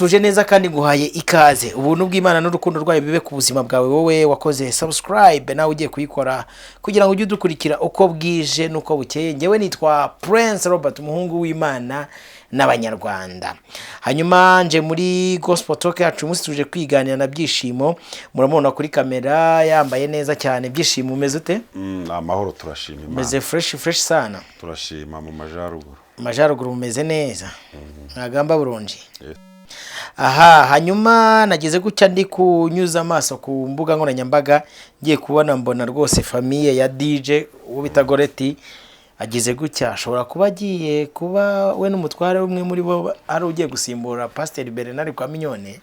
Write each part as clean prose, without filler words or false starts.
ngusuje neza kandi nguhaye ikaze. Ubuntu bw'Imana n'urukundo rwayo bibe ku buzima bwawe wowe wakoze subscribe nawe ugiye kuyikora kugira ngo ujye udukurikira uko bwije nuko bukeye. Ngewe nitwa Prince Robert, umuhungu w'Imana n'abanyarwanda. Hanyuma nje muri Gospel Talk yacu umunsi tuje kwiganira na Byishimo. Muramubona kuri kamera yambaye neza cyane. Byishimo umeze ute? Amahoro turashima Imana. Umeze fresh sana. Turashima mu majaruguru. Majaruguru umeze neza. Ntagamba buronji. Aha, hanyuma nageze gucya ndi kunyuza amaso ku mbuga nkoranyambaga ngiye kubona mbona rwose famille ya DJ uwo bita Goreti ageze gucya. Ashobora kuba agiye kuba we n'umutware umwe muri bo ari ugiye gusimbura Pastor Bernard kwa Minyone.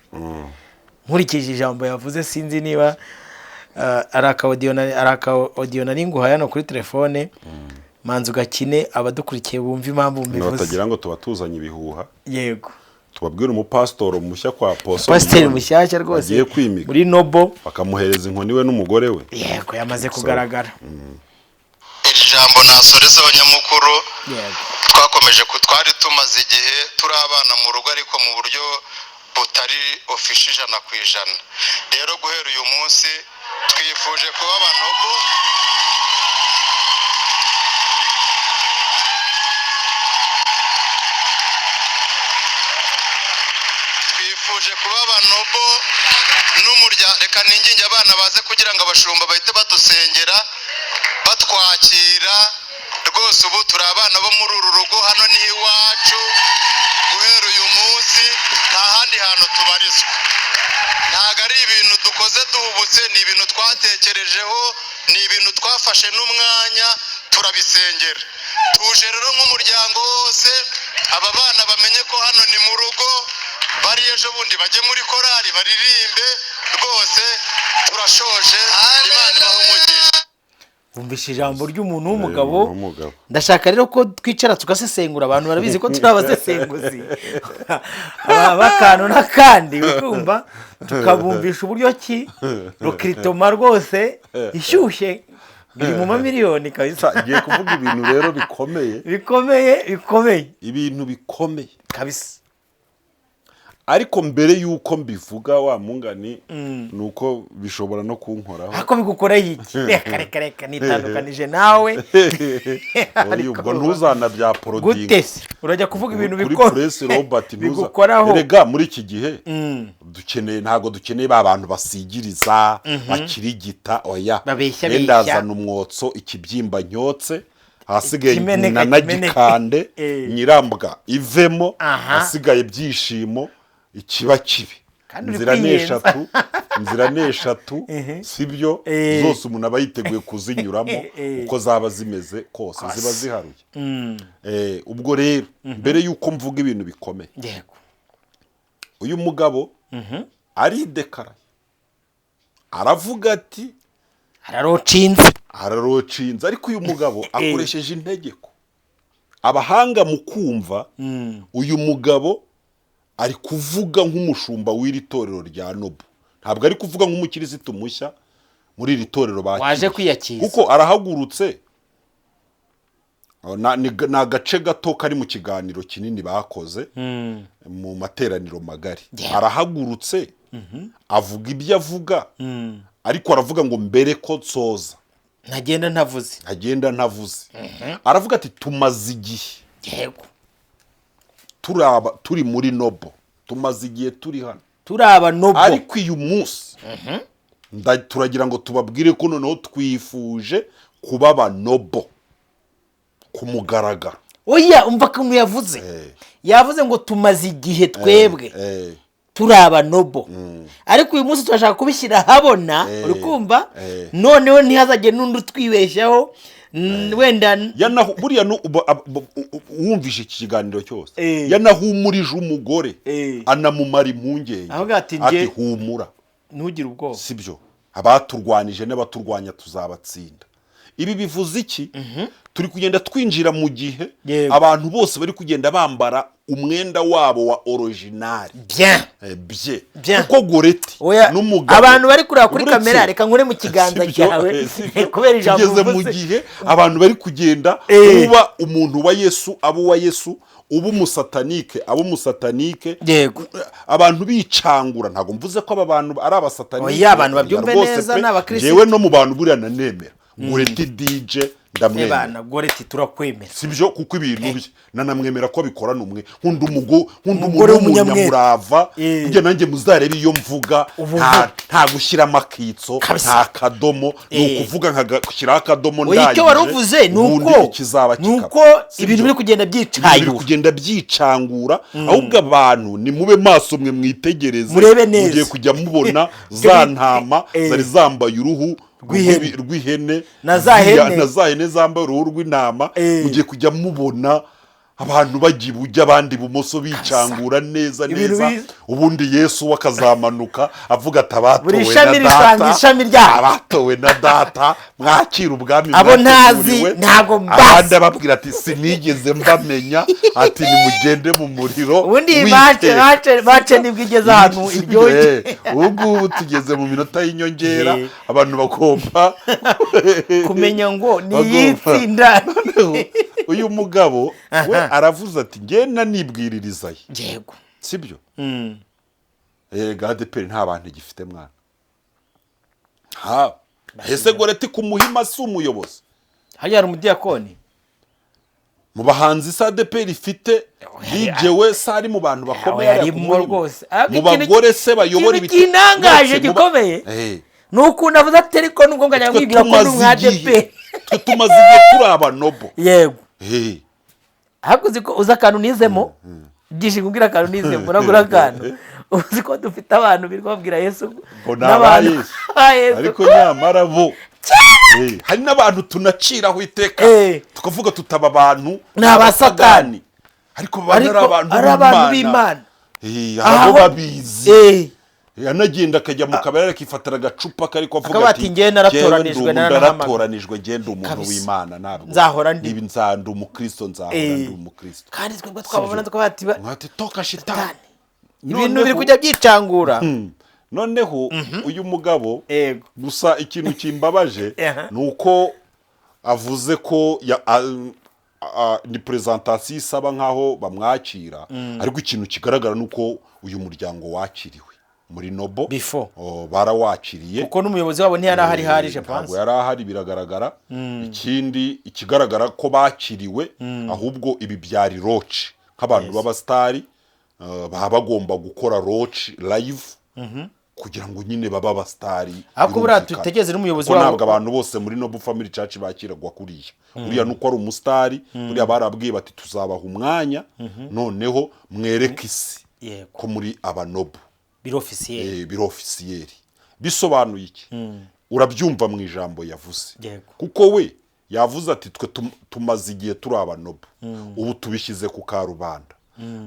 Nkurikije ijambo yavuze sinzi niba araka audio nari nguhaye no kuri telefone. Manzu gakine abadukurikiye bumva impamvu mbivuze. Batagira ngo tubatuzanye ibihuha. Yego. Tubabwira umupastor mushya kwa Apostle. Pastor mushyashya rwose muri Nobo bakamuhereza inkoni we n'umugore we. Yego yamaze kugaragara. Iri jambo nasoreza abanyamukuru. Yego. Twakomeje kutwari tumaze igihe turi abana mu rugo ariko mu buryo butari official 100%. Rero guhera uyu munsi twifuje kuba abanobo. Twifuje kuba abanobo n'umurya. Reka ninginge abana baze kugira ngo abashumba bahite badusengera batwakira. Rwose ubu turi abana bo muri uru rugo, hano ni iwacu. Guhera uyu munsi nta handi hantu tubarizwa. Ntago ari ibintu dukoze duhubutse, ni ibintu twatekerejeho, ni ibintu twafashe n'umwanya turabisengera. Tuje rero nk'umuryango wose aba bana bamenye ko hano ni mu rugo. Bari ejo bundi bajye muri korali baririmbe. Rwose turashoje. Imana ibahe umugisha. Umvishe ijambo ry'umuntu w'umugabo. Ndashaka rero ko twicara tugasesengura. Abantu barabizi ko turi abasesenguzi. Bakano nakandi ukumva tukabumvisha uburyo ki rokritoma rwose ishyushye biri mu mamiliyoni kabisa. Ngiye kuvuga ibintu rero bikomeye ibintu bikomeye kabisa. Ariko mbere yuko mbivuga wa mungani nuko bishobora no kunkoraho. Ako bigukoreye iki? Reka nitandukanije nawe. Ubwo ntuzana bya product. Gutese urajya kuvuga ibintu bikora. Kuri Prince Robert bigukoraho. Erega muri iki gihe ntago dukeneye ba bantu basigiriza bakirigita oya. Ndazana umwotso ikibyimba nyotse. Hasigaye nanagikande nyirambwa ivemo. Hasigaye Byishimo ikiba kibi. Inzira neshatu sibyo zose umuntu aba yiteguye kuzinyuramo uko zaba zimeze kose ziba ziharuye. Ubwo rero mbere yuko mvuga ibintu bikomeye, uyu mugabo aridekara aravuga ati ararocinze ariko uyu mugabo akoresheje integeko. Abahanga mu kumva uyu mugabo ari kuvuga nk'umushumba w'iri torero rya Nobo. Ntabwo ari kuvuga nk'umukirisitu mushya muri iri torero waje kwiyakiza. Kuko arahagurutse ni agace gato kari mu kiganiro kinini bakoze mu materaniro magari. Arahagurutse avuga ibyo avuga ariko aravuga ngo mbere ko nsoza ntagenda ntavuze. Aravuga ati tumaze igihe. Yego. Turi muri Nobo. Tumaze igihe turi hano. Turaba Nobo. Ariko uyu munsi turagira ngo tubabwire ko noneho twifuje kuba abanobo ku mugaragaro. Oya umva ko yavuze. Yavuze ngo tumaze igihe twebwe. Turaba Nobo. Ariko uyu munsi turashaka kubishyira habona. Uri kumva? Noneho ntihazage n'undi twibeshyaho. Wenda buriya wumvishe iki kiganiro cyose yanahumurije umugore anamumara impungenge ati humura ntugire ubwoba. Sibyo abaturwanije n'abaturwanya tuzabatsinda. Ibi bivuze iki? Turi kugenda twinjira mu gihe abantu bose bari kugenda bambara umwenda wabo wa original. Bien. Kuko Goreti n'umugabo abantu bari kureba kuri kamera reka nkore mu kiganza cyawe kubera ijambo uvuze. Mu gihe abantu bari kugenda uba umuntu wa Yesu abo wa Yesu ubu umusatanike yego abantu bicangura ntabwo mvuze ko aba bantu ari abasatanike oya abantu babyumve neza n'abakristo jewe no mu bantu buriya nanemera ngureti DJ ndamwemera bana goreti turakwemera sibyo kuko ibintu bye nanamwemera ko bikorana umwe nkunda umugore w'umunyamurava kujya nanjye muzarebe iyo mvuga nta gushyiramo akitso nta kadomo ni ukuvuga nkashyiraho akadomo ndangije icyo wari uvuze nuko ibintu biri kugenda byicangura ahubwo abantu ni mube maso mwe mwitegereze murebe neza mugiye kujya mubona za ntama zari zambaye uruhu rw'ihene na za hene zambaye uruhu rw'intama mugiye kujya mubona abantu bagiye ujya abandi bumoso bicangura neza ubundi Yesu wakazamanuka avuga abatowe na data mwakira ubwami abo ntazi ntago abandi ababwira ati sinigeze mbamenya ati nimugende mu muriro ubundi bace nibwigeze ahantu iryoshye ubu tugeze mu minota y'inyongera abantu bagomba kumenya ngo ni yitsinda uyu mugabo we aravuze ati ngena nibwiririzaye yego sibyo ADEPR nta bantu gifite mwana ese goreti ku muhima si umuyobozi hariya umudiyakoni mu bahanzi ADEPR ifite DJ we sari mu bantu bakomeye arimo rwose mu bagore se bayobora ikinangaje gikomeye nuko navuze ati ariko nubwo nganya kwibwira ko ndi ADEPR tumaze igihe turi abanobo yego hakuzi ko uza akantu nizemo byinshi kugira akantu nizemo nagura akantu uzi ko dufite abantu biri kubabwira Yesu n'abantu ariko nyamara bo hari n'abantu tunaciraho iteka tukavuga tutaba abantu n'abasatani ariko ari abantu b'Imana abo babizi yanagenda akajya mu kabari akifatira agacupa kariko avuga ati ngiye naratoranijwe ngende umuntu w'Imana ntabwo nzahora ndi nzandu umukristo nzahora ndi umukristo kandi twebwe twababona twati toka shitani ibintu biri kujya byicangura noneho uyu mugabo gusa ikintu kimbabaje nuko avuze ko ni presentation isaba nkaho bamwakira ariko ikintu kigaragara nuko uyu muryango wakiriwe muri Nobo barawakiriye kuko n'umuyobozi wabo ntiyari ahari harije panse ntabwo yari ahari biragaragara ikindi ikigaragara ko bakiriwe ahubwo ibi byari roach nk'abantu b'abastari baba bagomba gukora roach live kugira ngo nyine baba abastari ariko buriya tutegeze n'umuyobozi wabo ntabwo abantu bose muri Nobo Family Church bakiragwa kuriya buriya nuko ari umustari buriya barabwiye bati tuzabaha umwanya noneho mwereke isi ko muri abanobo biro officiel bisobanuye iki urabyumva mu ijambo yavuze kuko we yavuze ati twe tumaze igihe turi abanobo ubu tubishyize ku karubanda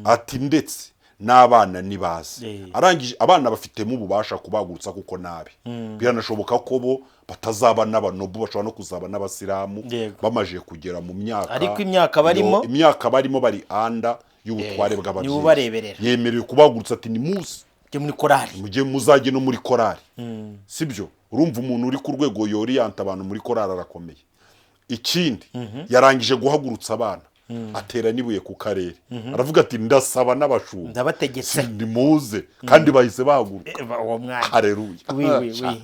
ati ndetse n'abana nibaze arangije abana bafitemo ububasha kubagutsa kuko nabi biranashoboka ko bo batazaba n'abanobo bashobora no kuzaba n'abasilamu bamaje kugera mu myaka ariko imyaka barimo bari anda y'ubutware bw'ababyeyi yemerewe kubagutsa ati ni muzi muri korali mujye muzajye no muri korali sibyo urumva umuntu uri ku rwego yoriyanta abantu muri korali arakomeye ikindi yarangije guhagurutsa abana atera nibuye ku karere aravuga ati ndasaba n'abashumba ndabategetse nimuze kandi bahise bahaguruka uwo mwanya haleluya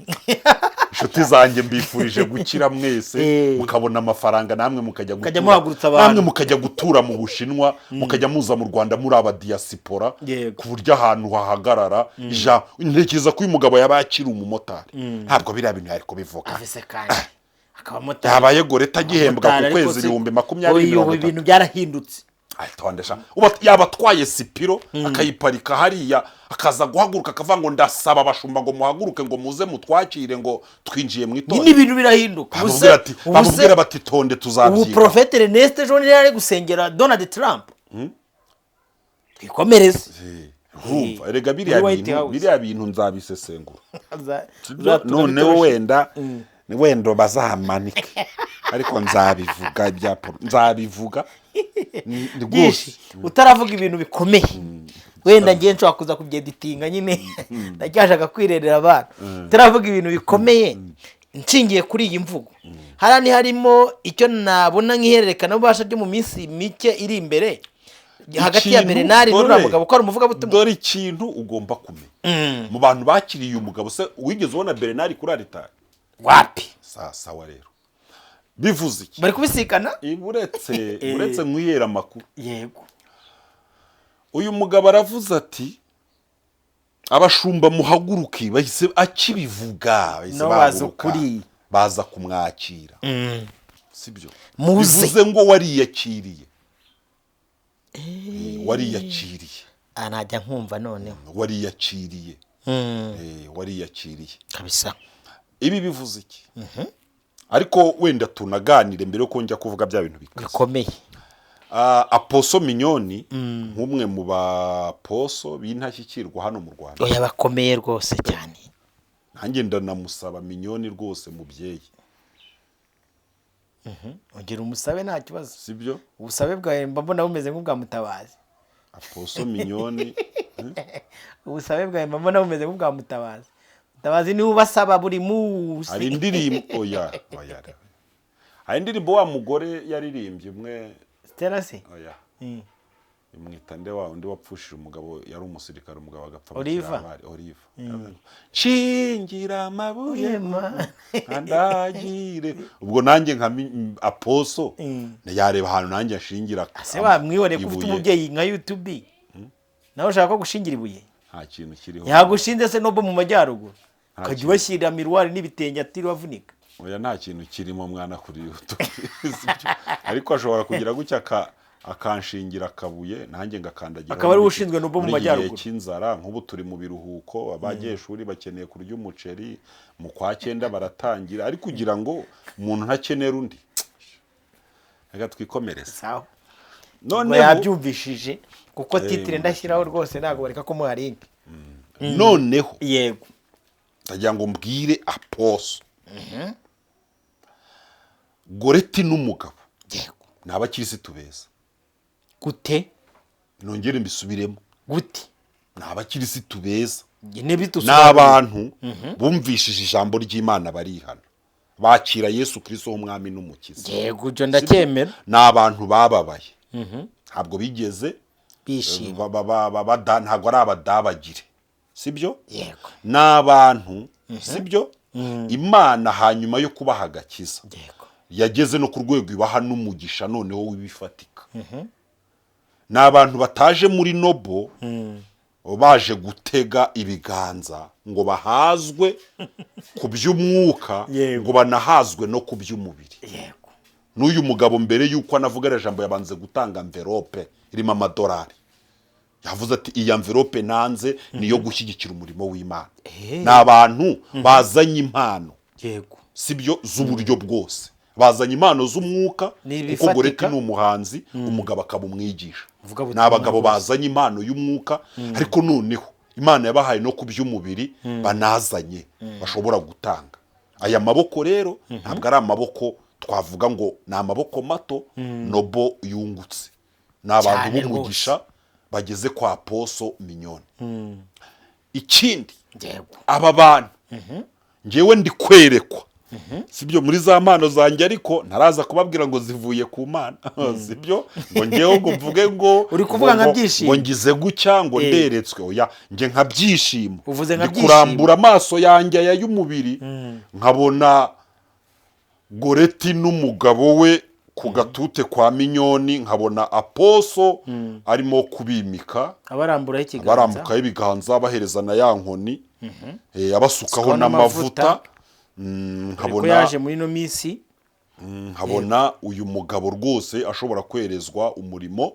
inshuti zanjye mbifurije gukira mwese mukabona amafaranga namwe mukajya muhagurutsa abantu namwe mukajya gutura mu Bushinwa mukajya muza mu Rwanda muri aba diaspora ku buryo ahantu hahagarara ntekereza ko uyu mugabo yaba yakiri umumotari ntabwo biriya bintu yari kubivuga afise kandi yabaye goreta gihembwa ku kwezi 2020 ibintu byarahindutse ayitondesha yaba twaye sipiro akayiparika hariya akaza guhaguruka akavuga ngo ndasaba abashumba ngo muhaguruke ngo muze mutwakire ngo twinjiye mu itora ni ibintu birahinduka bamubwira bati tonde tuzabyiga ubu Prophet Ernest John yari gusengera Donald Trump twikomereze urumva erega biriya bintu nzabisesengura noneho wenda bazamanike ariko nzabivuga rwose utaravuga ibintu bikomeye wenda ngiye nshobora kuza kubyeditinga nyine ndacyashaka kwirerera abantu utaravuga ibintu bikomeye nshingiye kuri iyi mvugo harani harimo icyo nabona nk'ihererekana ubasha byo mu minsi mike iri imbere hagati ya Bernard n'uriya mugabo ko ari umuvugabutumwa. Dore ikintu ugomba kumenya mu bantu bakiriye uyu mugabo se wigeze ubona Bernard kuri aritari? Wapi? Sawa rero bivuze iki? Bari kubisikana uretse mwiyera amakuru. Yego, uyu mugabo aravuze ati abashumba muhaguruke, bahise akibivuga, bahise baza kumwakira. Sibyo bivuze ngo wariyakiriye. Wariyakiriye. Anajya nkumva noneho. Wariyakiriye. Wariyakiriye kabisa. Ibi bivuze iki? Ariko wenda tunaganire mbere yo kongera kuvuga bya bintu bikomeye. Aposo Mignoni nk'umwe mu baposo b'intashyikirwa hano mu Rwanda. Oya, bakomeye rwose cyane. Nanjye ndanamusaba Mignoni rwose mubyeyi. Ugira umusabe nta kibazo. Sibyo? Ubusabe bwawe mbona bumeze nk'ubwa Mutabazi. Aposo Mignoni. Ubusabe bwawe mbona bumeze nk'ubwa Mutabazi. Mutabazi ni ubasaba buri munsi. Hari indirimbo oya. Hari indirimbo wa mugore yaririmbye umwe Stella se? Oya. Imwitande wa undi wapfushije umugabo yari umusirikare, umugabo agapfa mu Oliva. Shingira amabuye andagire. Ubwo nanjye nka aposo yareba ahantu nanjye ashingira. Ase wamwibone ko ufite umubyeyi nka YouTube. Nawe ushaka ko gushingira ibuye? Nta kintu kiriho. Yagushinze se nobo mu majyaruguru. Ukajya ubashyirira miruwari n'ibitenge atiri wavunika. Oya, nta kintu kirimo mwana kuri YouTube. Ariko ashobora kugira gutya akanshingira akabuye nanjye ngakandagira. Akaba ari ushinzwe nobo mu majyaruguru. Cy'inzara nk'ubu turi mu biruhuko, abanyeshuri bakeneye kurya umuceri, mu kwa 9 baratangira, ariko kugira ngo umuntu ntakenera undi. Reka twikomereze. Sawa. None yabyumvishije kuko titire ndashyiraho rwose ntago bareka ko muharinga. Noneho yego, ndagira ngo mbwire aposo Goreti n'umugabo yego ni abakirisitu beza. Gute? Nongere mbisubiremo. Gute? Ni abakirisitu beza. Ni abantu bumvishije ijambo ry'Imana barihana, bakira Yesu Kristo umwami n'umukiza. Yego, cyo ndacyemera. Ni abantu bababaye. Ntabwo bigeze bishima, ntabwo ari abadabagire. Sibyo? Yego. Ni abantu sibyo? Imana hanyuma yo kubaha agakiza yageze no ku rwego ibaha n'umugisha noneho w'ibifatika. Ni abantu bataje muri nobo baje gutega ibiganza ngo bahazwe ku by'umwuka, ngo banahazwe no ku by'umubiri. Yego. N'uyu mugabo mbere yuko anavuga ijambo yabanze gutanga envelope irimo amadolari. Yavuze ati iyi envelope nanze niyo gushyigikira umurimo w'Imana. Ni abantu bazanye impano. Yego. Sibyo z'uburyo bwose. Bazanye impano z'umwuka kuko Goreti ni umuhanzi, umugabo akaba umwigisha. Ni abagabo bazanye impano y'umwuka, ariko noneho Imana yabahaye no kuby'umubiri banazanye bashobora gutanga. Aya maboko rero ntabwo ari amaboko twavuga ngo ni amaboko mato nobo yungutse. Ni abantu b'umugisha bageze kwa Aposo Mignoni. Ikindi aba bantu ngewe ndi kwerekwa. Sibyo muri za mpano zanjye, ariko ntaraza kubabwira ngo zivuye ku Mana. Sibyo ngo ngewe ngo mvuge ngo uri kuvuga nka byishimo, ngo ngize gucya ngo nderetswe. Oya, nge nka byishimo. Uvuze nka byishimo. Kurambura amaso yanjye ya y'umubiri nkabona Goreti n'umugabo we ku gatute kwa Mignoni, nkabona Aposo arimo kubimika, abarambukaho ibiganza baherezana ya nkoni, abasukaho n'amavuta. Nkabona yaje muri no minsi, nkabona uyu mugabo rwose ashobora kwerezwa umurimo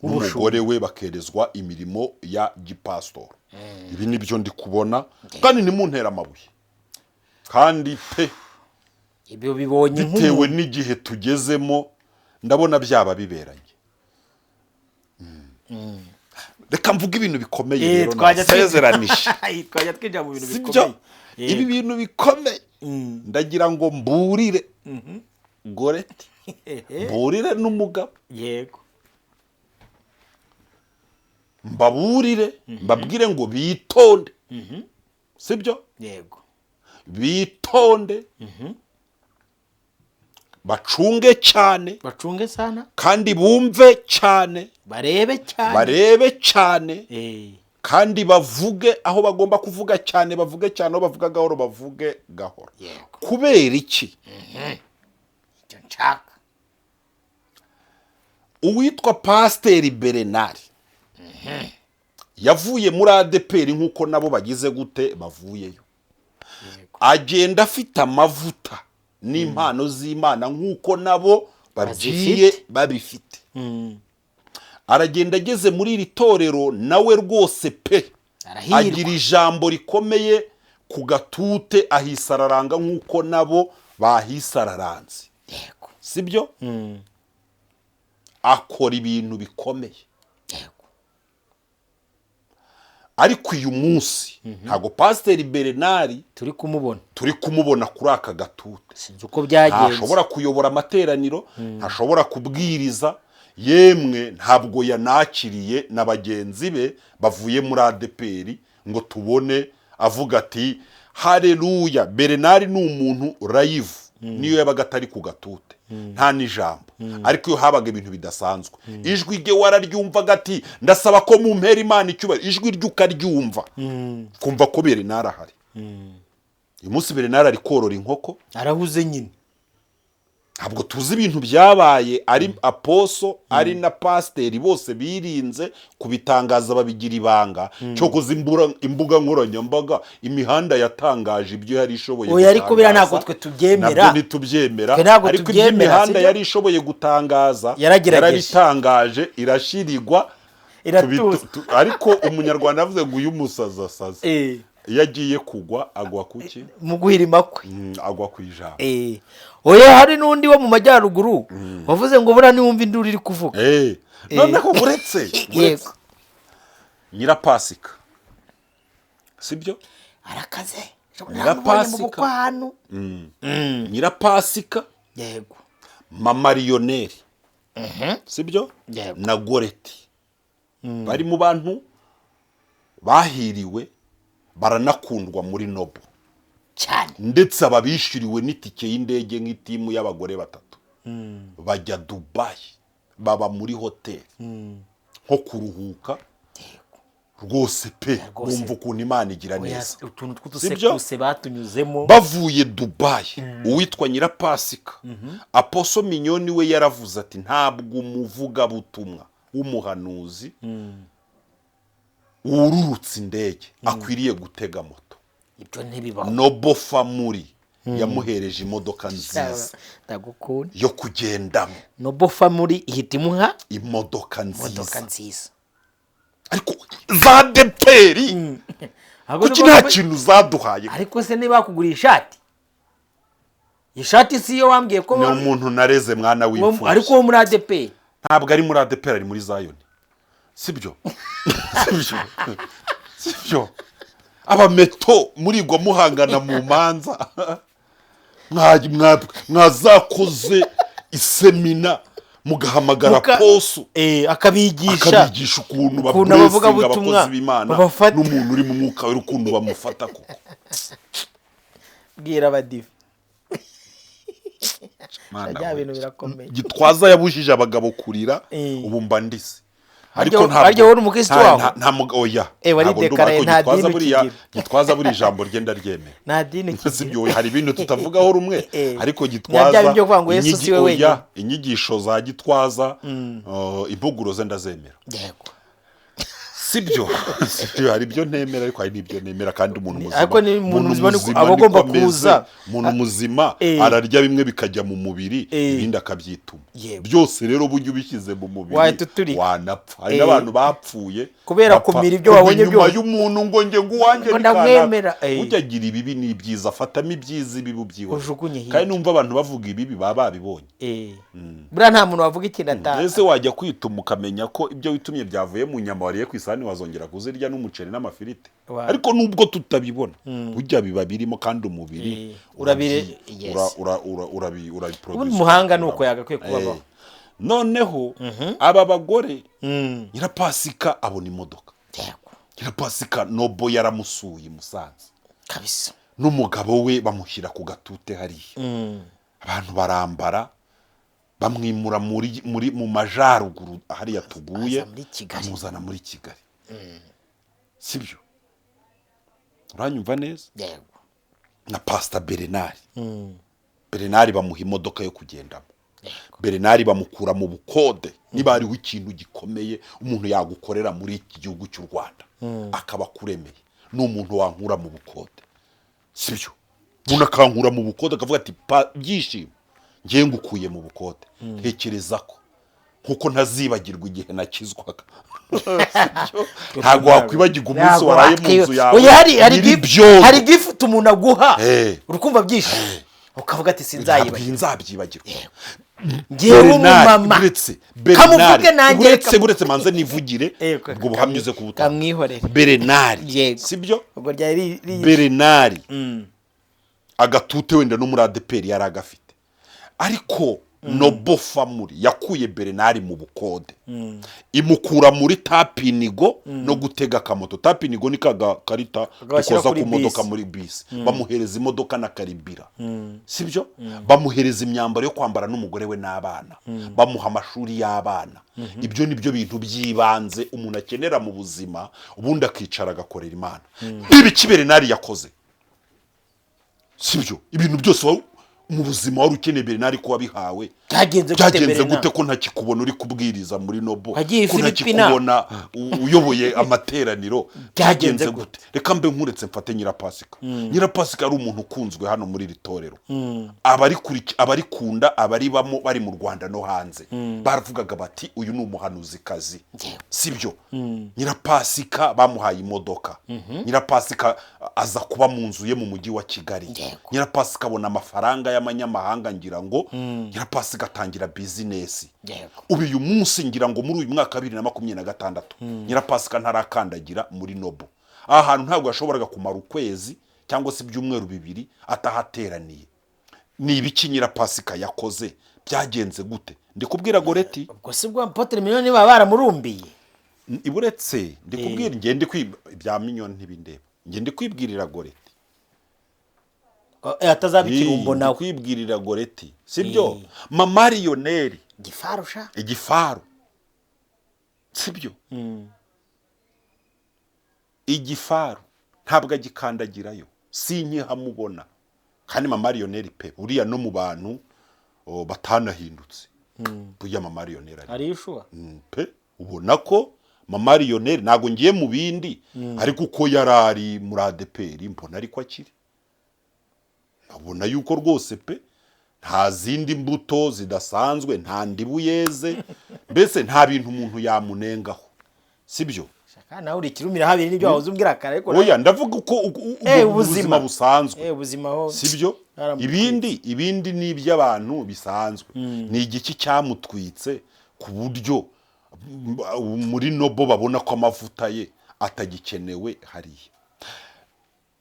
n'umugore we bakerezwa imirimo ya gipastor. Ibi nibyo ndi kubona, kandi ni muntera amabuye. Kandi pe ibyo bibonye bitewe n'igihe tugezemo ndabona byaba biberanye. Reka mvuga ibintu bikomeye rero nasezeranije. Twajya twinjira mu bintu bikomeye. Ibi bintu bikomeye ndagira ngo mburire Goreti, mburire n'umugabo. Yego. Mbaburire, mbabwire ngo bitonde. Sibyo? Yego. Bitonde. bacunge cyane, bacunge sana, kandi bumve cyane, barebe cyane, kandi bavuge aho bagomba kuvuga cyane, bavuge cyane, aho bavuga gahoro bavuge gahoro. Kubera iki? icyo nshaka. Uwitwa Pasiteri Bernard yavuye muri ADEPR nk'uko nabo bagize gute bavuyeyo, agenda afite amavuta n'impano z'Imana nk'uko nabo bagiye babifite. Aragenda ageze muri iri torero nawe rwose pe agira ijambo rikomeye ku gatute, ahisararanga nk'uko nabo bahisararanze. Sibyo? Akora ibintu bikomeye. Ariko uyu munsi ntago Pasiteri Bernard turi kumubona kuri aka gatute. Sinzi uko byagenze. Ntashobora kuyobora amateraniro, ntashobora kubwiriza, yemwe ntabwo yanakiriye na bagenzi be bavuye muri ADEPR ngo tubone avuga ati haleluya. Bernard ni umuntu live, niyo yabaga atari ku gatute nta n'ijambo, ariko iyo habaga ibintu bidasanzwe ijwi rye wararyumvaga ati ndasaba ko mumpera Imana icyubahiro, ijwi rye ukaryumva kumva ko Bernard ahari. Uyu munsi Bernard ari korora inkoko, arahuze nyine. Ntabwo tuzi ibintu byabaye, ari aposo ari na pasiteri bose birinze kubitangaza, babigira ibanga cyo kuzimbura imbuga nkoranyambaga. Imihanda yatangaje ibyo yari ishoboye gutangaza. Ariko bira ntabwo twe tubyemera. Nabyo ntitubyemera. Ariko ibyo imihanda yari ishoboye gutangaza yarabitangaje, irashirirwa, ariko umunyarwanda avuze ngo uyu musaza asaze. Iyo agiye kugwa agwa kuki? Mu guhirima kwe. Agwa ku ijambo. Oya, hari n'undi wo mu majyaruguru wavuze ngo bura niwumva induru iri kuvuga. Noneho buretse Nyirapasika, sibyo? Arakaze. Nyirapasika. Nyirapasika. Yego. Mama Lionel. Sibyo? Na Goreti. Bari mu bantu bahiriwe, baranakundwa muri Nobo cyane, ndetse ababishiriwe n'itike y'indege nk'itimu y'abagore 3 bajya Dubai, baba muri hoteli nko kuruhuka rwose pe, bumva ukuntu Imana igira neza. Utuntu tw'udusekuse batunyuzemo bavuye Dubai. Uwitwa Nyirapasika Apostle Mignoni we yaravuze ati ntabwo umuvuga butumwa w'umuhanuzi ururutse indege akwiriye gutega moto. Ibyo ntibibaho. Nobo Family yamuhereje imodoka nziza yo kugendamo. Nobo Family ihitimuha imodoka nziza. Ariko za ADEPR kuki nta kintu zaduhaye? Ariko se niba kugura ishati si yo wambwiye ko ni umuntu nareze mwana w'imfura. Ariko wo muri ADEPR ntabwo ari muri ADEPR, ari muri Zion. Sibyo? Sibyo? Abameto murigwa muhangana mu manza, mwazakoze isemina mugahamagara poso akabigisha ukuntu bavuga abakozi b'Imana n'umuntu uri mu mwuka w'urukundo bamufata koko. Bwira abadive ya bintu birakomeye. Gitwaza yabujije abagabo kurira, ubu mba ndise. Ariko ntabwo wari umukristo wawe nta oya waridekaraye nta dini kigira. Gitwaza buri ijambo ryenda ryemera nta dini kigira. Sibyo, hari ibintu tutavugaho rumwe, ariko Gitwaza inyigisho za Gitwaza impuguro ze ndazemera. Yego. Sibyo, hari ibyo ntemera, ariko hari n'ibyo nemera, kandi umuntu muzima, ariko ni umuntu muzima abagomba kuza. Umuntu muzima ararya bimwe bikajya mu mubiri, ibindi akabyituma. Byose rero bujye ubishyize mu mubiri wanapfa. Hari n'abantu bapfuye kubera kumira ibyo wabonye byose. Nyuma y'umuntu ngo nge nguwange ndamwemera. Ujya agira ibibi n'ibyiza, afatamo ibyiza ibibi byiwe. Kandi numva abantu bavuga ibibi baba babibonye. Bura nta muntu wavuga ikintu atanga. Ese wajya kwituma ukamenya ko ibyo witumye byavuye mu nyama wariye ku isahani wazongera kuzirya n'umuceri n'amafiriti. Ariko nubwo tutabibona ujya biba birimo, kandi umubiri urabire urabiproduce. Umuhanga nuko yagakwiye kubaho. Noneho aba bagore Nyirapasika abona imodoka. Nyirapasika Nobo yaramusuye Musanze kabisa, n'umugabo we bamushyira ku gatute hariya. Abantu barambara bamwimura mu majaruguru hariya tuguye bamuzana muri Kigali sibyo uranyumva neza na Pastor Bernard bamuha imodoka yo kugendamo Bernard bamukura mu bukode niba hariho ikintu gikomeye umuntu yagukorera muri iki gihugu cy'u Rwanda akaba kuremeye n'umuntu wankura mu bukode sibyo umuntu akankura mu bukode akavuga ati byishimo ngiye ngukuye mu bukode ntekereza ko nkuko ntazibagirwa igihe nakizwaga ntabwo wakwibagirwa umunsi waraye mu nzu yawe hari gift umuntu aguha urukumva byishimo ukavuga ati sinzabyibagirwa ngiye umumama kamuvuge nanjye buretse manze nivugire ubwo buhamyuze ku butaka kamwihorere Bernard sibyo Bernard agatute wenda no muri ADPR yari agafite ariko Noble Family yakuye Bernard mu bukode imukura muri Tapinigo no gutega kamoto. Tapinigo ni karita ukoza ku modoka muri bisi bamuhereza imodoka na karibira sibyo bamuhereza imyambaro yo kwambara n'umugore we n'abana bamuha amashuri y'abana ibyo nibyo bintu byibanze umuntu akenera mu buzima ubundi akicara agakorera Imana bibi Bernard yakoze sibyo ibintu byose mu buzima wari ukeneye Bernard ko wabihawe byagenze gute ko ntakikubona uri kubwiriza muri Noble ko ntakikubona uyoboye amateraniro byagenze gute reka mbe nkuretse mfate Nyirapasika ari umuntu ukunzwe hano muri ritorero abari kunda abari bamo bari mu Rwanda no hanze baravugaga bati uyu ni umuhanuzi kazi sibyo Nyirapasika bamuhaye imodoka Nyirapasika aza kuba mu nzu ye mu mujyi wa Kigali Nyirapasika abona amafaranga y'amanyamahanga ngira ngo Nyirapasika atangira business ubu uyu munsi ngira ngo muri uyu mwaka 2026 Nyirapasika ntarakandagira muri Noble ahantu ntabwo yashoboraga kumara ukwezi cyangwa se ibyumweru bibiri atahateraniye ni ibiki Nyirapasika yakoze byagenze gute ndikubwira Goreti ubwo se bwa Apotre Mignone niba baramurumbiye iburetse ndikubwira ngende bya Mignone ntibindeba ngende kwibwirira Goreti atazabikirumbo nawe kwibwirira Goreti sibyo Mama Lionel igifaru sibyo igifaru ntabwo agikandagirayo sinkihamubona kandi Mama Lionel pe uriya no mu bantu batanahindutse burya Mama Lionel ari yishua pe ubona ko Mama Lionel ntago ngiye mu bindi ariko uko yarari muri ADPR mbona ariko akiri abona yuko rwose pe nta zindi mbuto zidasanzwe nta ndibuyeze mbese nta bintu umuntu yamunengaho sibyo shaka nawe uri kirumira habiri nibyo wahoze umbwira kare ariko oya ndavuga uko ubuzima busanzwe ubuzima ho sibyo ibindi ni iby'abantu bisanzwe ni igiki cyamutwitse ku buryo muri Noble babona ko amavuta ye atagikenewe hariya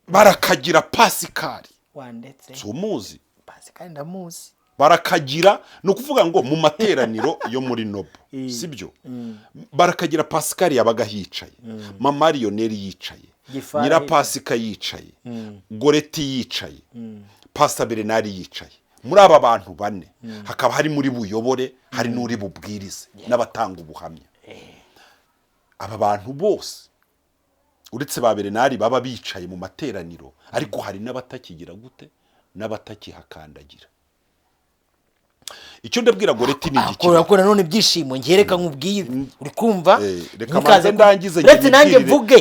barakagira Pascal wandetse tumuzi Pascal ndamuzi barakagira no kuvuga ngo mu materaniro yo muri Noble sibyo barakagira Pascal yabaga hicaye Mama Lionel yicaye Nyirapasika yicaye Goreti yicaye Pastor Bernard yicaye muri aba bantu bane hakaba hari muri buyobore hari n'uri bubwirize n'abatanga ubuhamya aba bantu bose uretse ba Bernard baba bicaye mu materaniro ariko hari n'abatakigira gute n'abatakihakandagira icyo ndabwira Goreti ni igiki akora none byishimo ngereka nkubwire uri kumva reka manze ndangize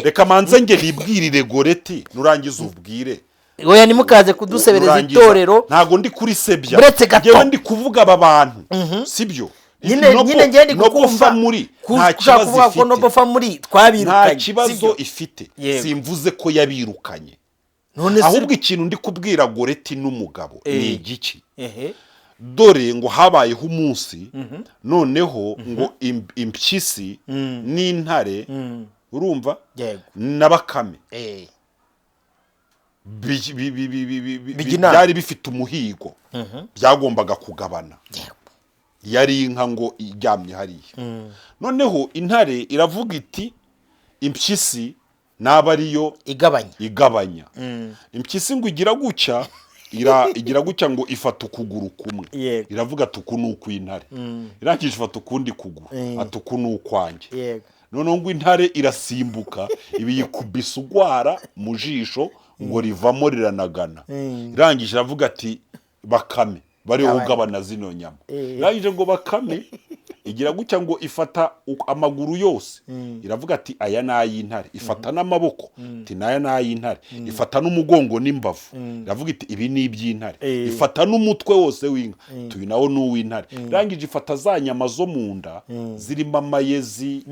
reka manze nge nibwirire Goreti nurangiza ubwire oya nimukaze kudusebereza itorero ntago ndi kuri sebya ngewe ndi kuvuga aba bantu sibyo nyine ngende kukumva muri nta kibazo ifite Noble Family twabirukanye nta kibazo ifite simvuze ko yabirukanye ahubwo ikintu ndi kubwira Goreti n'umugabo ni igiki dore ngo habayeho umunsi noneho ngo impyisi n'intare urumva n'abakame byari bifite umuhigo byagombaga kugabana yari inka ngo iryamye hariya noneho intare iravuga iti impyisi naba ariyo igabanya impyisi ngo igira gucya igira gutya ngo ifata ukuguru kumwe Yego. iravuga ati uku ni ukw'intare irangije ifata ukundi kuguru ati uku ni ukwanjye Yego. noneho ngo intare irasimbuka ibi yikubise ugwara mu jisho ngo rivamo riranagana irangije iravuga ati bakame bariho ugabana zino nyama irangije ngo bakame igira gutya ngo ifata amaguru yose iravuga ati aya ni ay'intare ifata n'amaboko ati n'aya ni ay'intare ifata n'umugongo n'imbavu iravuga iti ibi ni iby'intare ifata n'umutwe wose w'inka tuyu nawo ni uw'intare irangije ifata za nyama zo mu nda zirimo amayezi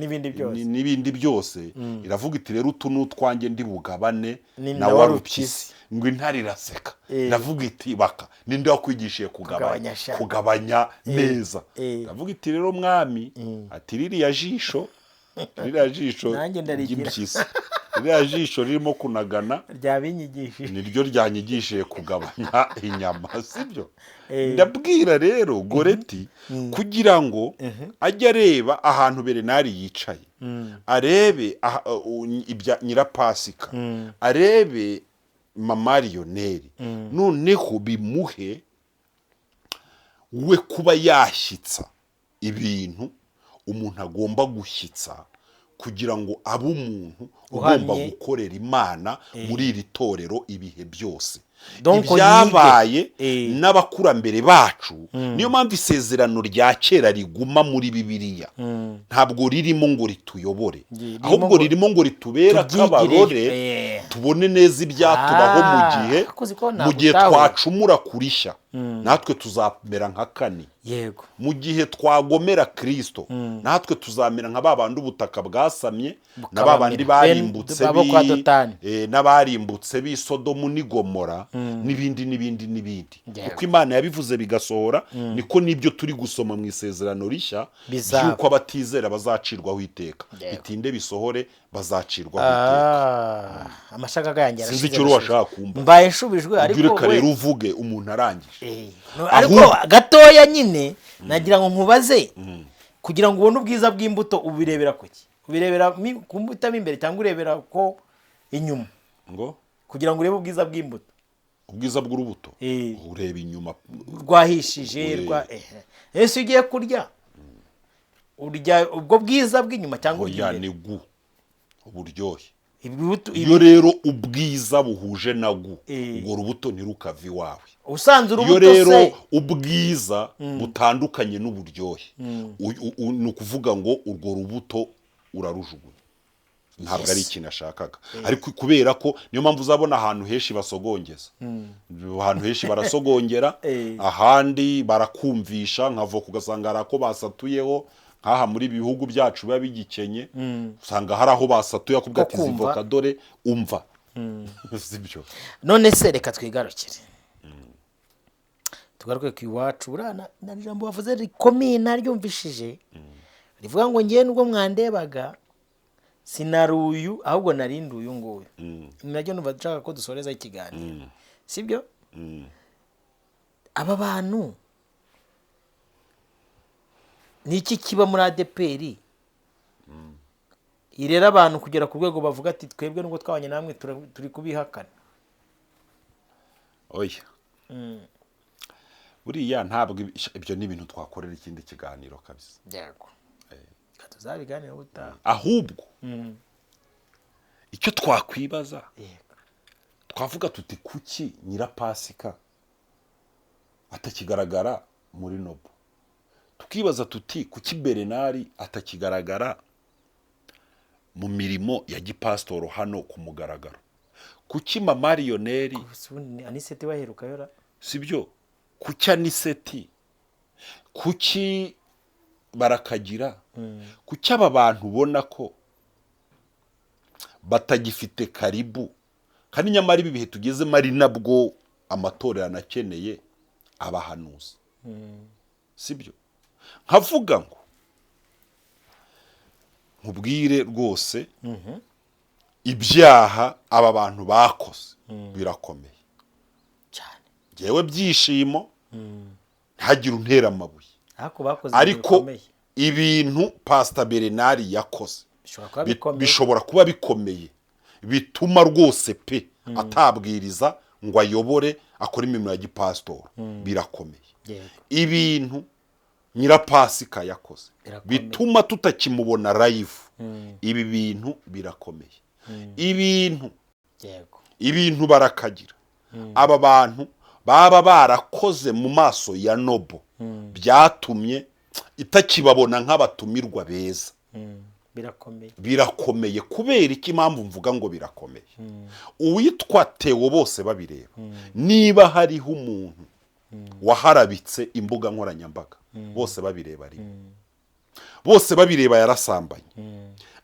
n'ibindi byose iravuga iti rero utu n'utwanjye ndi bugabane na warupyisi ngo intare iraseka iravuga iti baka ninde wakwigishije kugabanya neza iravuga iti rero mwami ati ririya jisho ry'impyisi ririya jisho ririmo kunagana niryo ryanyigishije kugabanya inyama sibyo ndabwira rero Goreti kugira ngo ajye areba ahantu Berenari yicaye arebe ibya Nyirapasika arebe Mama Lionel noneho bimuhe we kuba yashyitsa ibintu umuntu agomba gushyitsa kugira ngo abe umuntu ugomba gukorera Imana muri iri torero ibihe byose ibyabaye n'abakurambere bacu niyo mpamvu isezerano rya kera riguma muri Bibiliya ntabwo ririmo ngo rituyobore ahubwo ririmo ngo ritubera akabarore tubone neza ibyatubaho mu gihe twacumura kurishya natwe tuzamera nka Kani yego mu gihe twagomera Kristo natwe tuzamera nka babandi ubutaka bwasamye na babandi barimbutse n'abarimbutse b'i Sodomu n'i Gomora n'ibindi uko Imana yabivuze bigasohora niko nibyo turi gusoma mu isezerano rishya yuko abatizera bazacirwaho iteka bitinde bisohore bazacirwaho iteka amashaka yanjye sinzi icyo washaka kumva mbaye nshubijwe ariko rero uvuge umuntu arangije ariko gatoya nyine nagira ngo nkubaze kugira ngo ubone ubwiza bw'imbuto ubirebera kuki ubirebera ku mbuto imbere cyangwa urebera ko inyuma ngo kugira ngo urebe ubwiza bw'imbuto ubwiza bw'urubuto ureba inyuma rwahishije ese ugiye kurya urya ubwo bwiza bw'inyuma cyangwa urya ni gu uburyohe iyo rero ubwiza buhuje na gu ubwo rubuto ntirukave iwawe usanze urubuto iyo rero ubwiza butandukanye n'uburyohe ni ukuvuga ngo urwo rubuto urarujugunya ntabwo ari ikintu ashakaga ariko kubera ko niyo mpamvu uzabona ahantu henshi basogongeza ahantu henshi barasogongera ahandi barakumvisha nk'avoka ugasanga hari ako basatuyeho nk'aha muri bihugu byacu biba bigikenye usanga hari aho basatuye akubwira ati zivoka dore umva sibyo none se reka twigarukire tugaruke ku iwacu burana na jambo bavuze rikomeye naryumvishije rivuga ngo ngiye nubwo mwandebaga sinaruyu ahubwo narindi uyu nguyu nacyo numva dushaka ko dusoreza ikiganiro sibyo aba bantu niki kiba muri ADPR irera abantu kugera ku rwego bavuga ati twebwe nubwo twabanye namwe turi kubihakana oya buriya ntabwo ibyo ni ibintu twakorera ikindi kiganiro kabisa yego tuzabiganira ubutaha ahubwo icyo twakwibaza twavuga tuti kuki Nyirapasika atakigaragara muri Nobo tukibaza tuti kuki Berenari atakigaragara mu mirimo ya gipasitoro hano ku mugaragaro kuki Mama Lionel Aniseti baheruka yora sibyo kuki Aniseti kuki Barakagira kuki aba bantu ubona ko batagifite karibu kandi nyamara ibi bihe tugezemo ari nabwo amatorero anakeneye abahanuzi sibyo nkavuga ngo nkubwire rwose ibyaha aba bantu bakoze birakomeye cyane ngewe byishimo ntihagire untera amabuye ariko ibintu Pastor Berenari yakoze bishobora kuba bikomeye bituma rwose pe atabwiriza ngo ayobore akora imirimo ya gipasitori birakomeye. Yego. Ibintu Nyirapasika yakoze Birakomeye. bituma tutakimubona live. Ibi bintu birakomeye. Yego. Ibintu barakagira. Aba bantu baba barakoze mu maso ya Nobo byatumye itakibabona nk'abatumirwa beza. Birakomeye kubera iki impamvu mvuga ngo birakomeye. Uwitwa Theo bose babireba. Niba hariho umuntu waharabitse imbuga nkoranyambaga bose babireba rimwe. Bose babireba yarasambanye.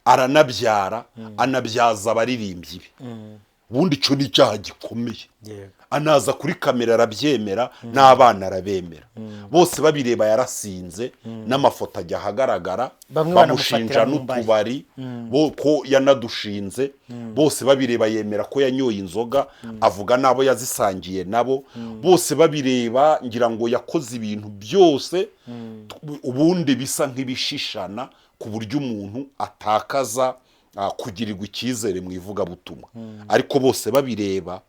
Aranabyara, anabyaza abaririmbyi be. Ubundi cyo ni icyaha gikomeye. Anaza kuri kamera arabyemera, n'abana arabemera. Bose babireba yarasinze, n'amafoto ajya ahagaragara, bamushinja n'utubari ko yanadushinze. Bose babireba yemera ko yanyoye inzoga, avuga n'abo yazisangiye nabo. Bose babireba ngira ngo yakoze ibintu byose ubundi bisa nk'ibishishana ku buryo umuntu atakaza kugirirwa icyizere mu ivugabutumwa. Ariko bose babireba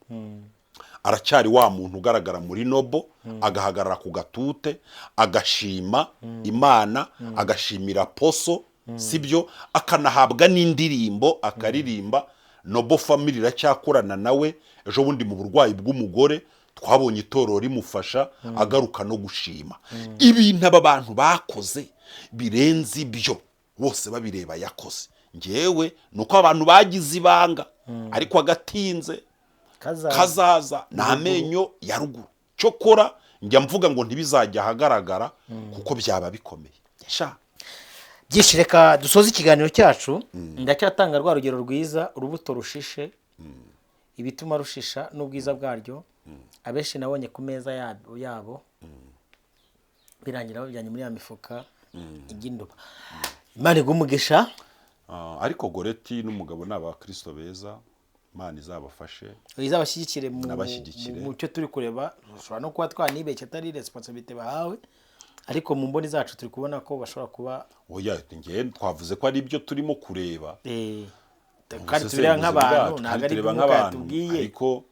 aracyari wa muntu ugaragara muri Nobo, agahagarara ku gatute, agashima Imana, agashimira Poso, sibyo, akanahabwa n'indirimbo akaririmba. Nobo family iracyakorana nawe. Ejo bundi mu burwayi bw'umugore twabonye itorero rimufasha, agaruka no gushima. Ibintu aba bantu bakoze birenze ibyo bose babireba yakoze. Ngewe nuko abantu bagize ibanga, ariko agatinze kazaza n'amenyo ya ruguru. Cyokora njya mvuga ngo ntibizajya ahagaragara kuko byaba bikomeye. Byinshi, reka dusoze ikiganiro cyacu. Ndacyatanga rwa rugero rwiza, urubuto rushishe, ibituma rushisha n'ubwiza bwaryo. Abenshi nabonye ku meza yabo birangira babijyanye muri ya mifuka iginduba. Imana igumugisha. Ariko Goreti n'umugabo n'abakristo beza, Imana izabafashe, izabashyigikire mu cyo turi kureba. Ushobora no kuba twanibeshye atari responsibility bahawe, ariko mu mboni zacu turi kubona ko bashobora kuba twavuze ko ari ibyo turimo kureba. Kandi tubireba nk'abantu, ntabwo ari nk'abantu, ariko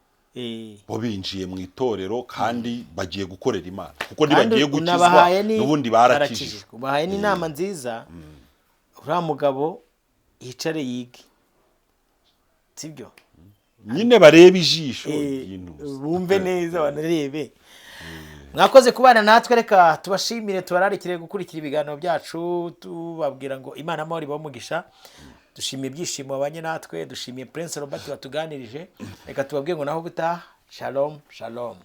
bo binjiye mu itorero kandi bagiye gukorera Imana, kuko ntibagiye gukizwa n'ubundi barakijijwe. Ubahaye n'inama nziza, uriya mugabo yicare yige, sibyo? Nyine barebe ijisho, bumve neza, banarebe. Mwakoze kubana natwe, reka tubashimire, tubararikire gukurikira ibiganiro byacu, tubabwira ngo Imana amahoro ibamugisha. Dushimiye ibyishimo abanye natwe, dushimiye Prince Robert watuganirije. Reka tubabwire ngo naho butaha, shalom shalom.